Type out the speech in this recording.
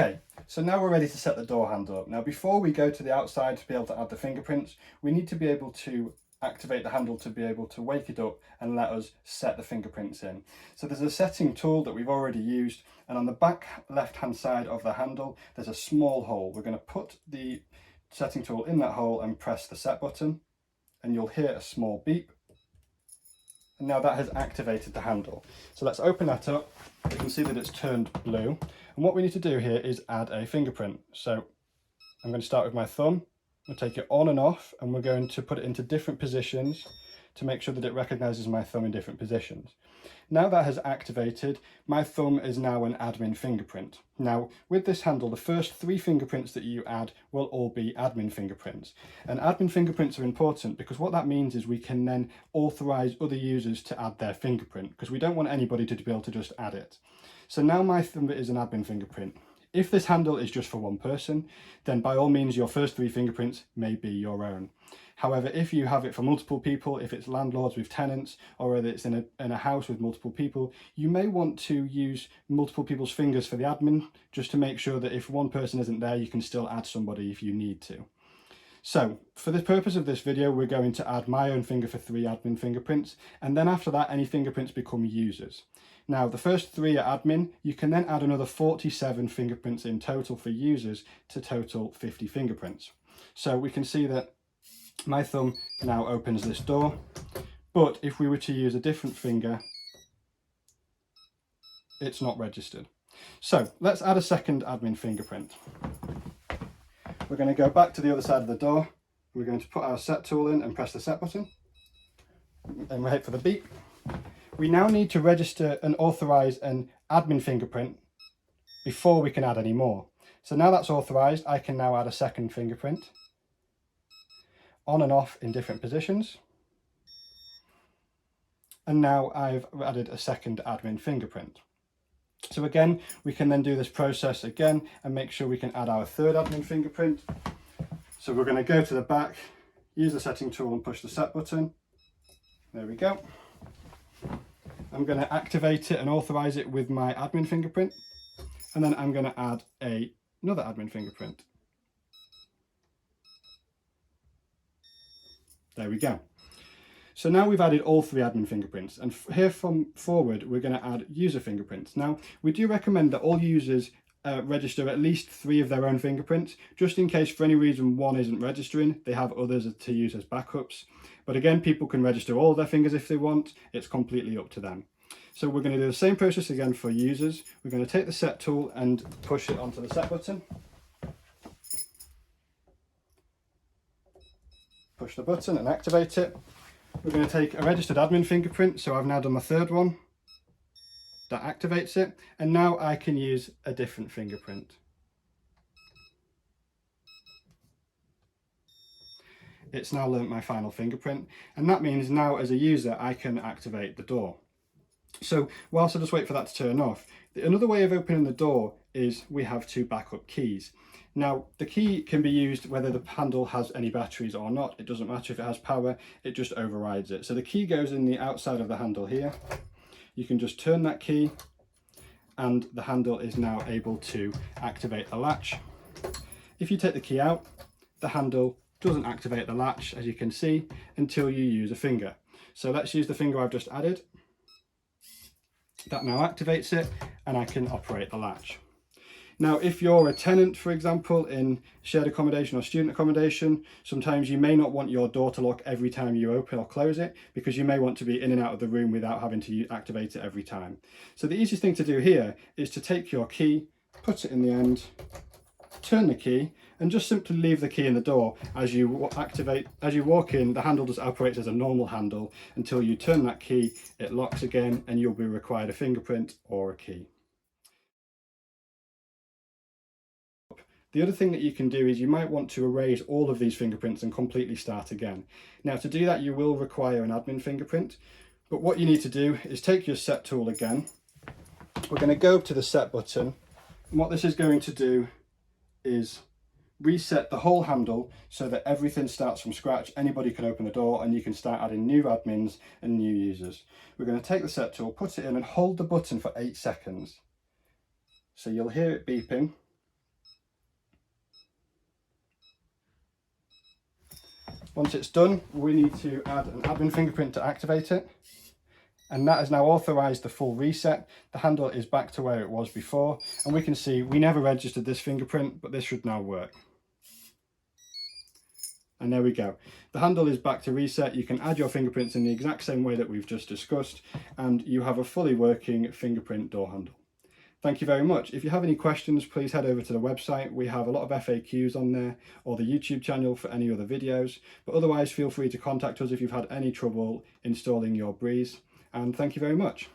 Okay, so now we're ready to set the door handle up. Now before we go to the outside to be able to add the fingerprints, we need to be able to activate the handle to be able to wake it up and let us set the fingerprints in. So there's a setting tool that we've already used, and on the back left hand side of the handle there's a small hole. We're going to put the setting tool in that hole and press the set button, and you'll hear a small beep. And now that has activated the handle. So let's open that up. You can see that it's turned blue. And what we need to do here is add a fingerprint. So I'm going to start with my thumb. We'll take it on and off, and we're going to put it into different positions to make sure that it recognizes my thumb in different positions. Now that has activated, my thumb is now an admin fingerprint. Now with this handle, the first 3 fingerprints that you add will all be admin fingerprints. And admin fingerprints are important because what that means is we can then authorize other users to add their fingerprint, because we don't want anybody to be able to just add it. So now my thumb is an admin fingerprint. If this handle is just for one person, then by all means your first 3 fingerprints may be your own. However, if you have it for multiple people, if it's landlords with tenants, or whether it's in a house with multiple people, you may want to use multiple people's fingers for the admin, just to make sure that if one person isn't there, you can still add somebody if you need to. So for the purpose of this video, we're going to add my own finger for 3 admin fingerprints, and then after that, any fingerprints become users. Now, the first 3 are admin. You can then add another 47 fingerprints in total for users to total 50 fingerprints. So we can see that my thumb now opens this door, but if we were to use a different finger, it's not registered. So let's add a second admin fingerprint. We're going to go back to the other side of the door. We're going to put our set tool in and press the set button, and wait for the beep. We now need to register and authorize an admin fingerprint before we can add any more. So now that's authorized, I can now add a second fingerprint, on and off in different positions. And now I've added a second admin fingerprint. So again, we can then do this process again and make sure we can add our third admin fingerprint. So we're going to go to the back, use the setting tool and push the set button. There we go. I'm going to activate it and authorize it with my admin fingerprint, and then I'm going to add another admin fingerprint. There we go. So now we've added all 3 admin fingerprints, and here from forward we're going to add user fingerprints. Now we do recommend that all users register at least 3 of their own fingerprints, just in case for any reason one isn't registering, they have others to use as backups. But again, people can register all their fingers if they want, it's completely up to them. So we're going to do the same process again for users. We're going to take the set tool and push it onto the set button. Push the button and activate it. We're going to take a registered admin fingerprint, so I've now done my third one. That activates it, and now I can use a different fingerprint. It's now learnt my final fingerprint, and that means now as a user I can activate the door. So whilst I just wait for that to turn off, another way of opening the door is we have 2 backup keys. Now the key can be used whether the handle has any batteries or not. It doesn't matter if it has power, it just overrides it. So the key goes in the outside of the handle here. You can just turn that key and the handle is now able to activate the latch. If you take the key out, the handle doesn't activate the latch, as you can see, until you use a finger. So let's use the finger I've just added. That now activates it and I can operate the latch. Now, if you're a tenant, for example, in shared accommodation or student accommodation, sometimes you may not want your door to lock every time you open or close it, because you may want to be in and out of the room without having to activate it every time. So the easiest thing to do here is to take your key, put it in the end, turn the key, and just simply leave the key in the door. As you walk in, the handle just operates as a normal handle until you turn that key, it locks again, and you'll be required a fingerprint or a key. The other thing that you can do is you might want to erase all of these fingerprints and completely start again. Now to do that you will require an admin fingerprint, but what you need to do is take your set tool again. We're going to go to the set button, and what this is going to do is reset the whole handle so that everything starts from scratch. Anybody can open the door and you can start adding new admins and new users. We're going to take the set tool, put it in and hold the button for 8 seconds. So you'll hear it beeping. Once it's done, we need to add an admin fingerprint to activate it. And that has now authorized the full reset. The handle is back to where it was before. And we can see we never registered this fingerprint, but this should now work. And there we go. The handle is back to reset. You can add your fingerprints in the exact same way that we've just discussed, and you have a fully working fingerprint door handle. Thank you very much. If you have any questions, please head over to the website. We have a lot of FAQs on there, or the YouTube channel for any other videos. But otherwise, feel free to contact us if you've had any trouble installing your Breeze. And thank you very much.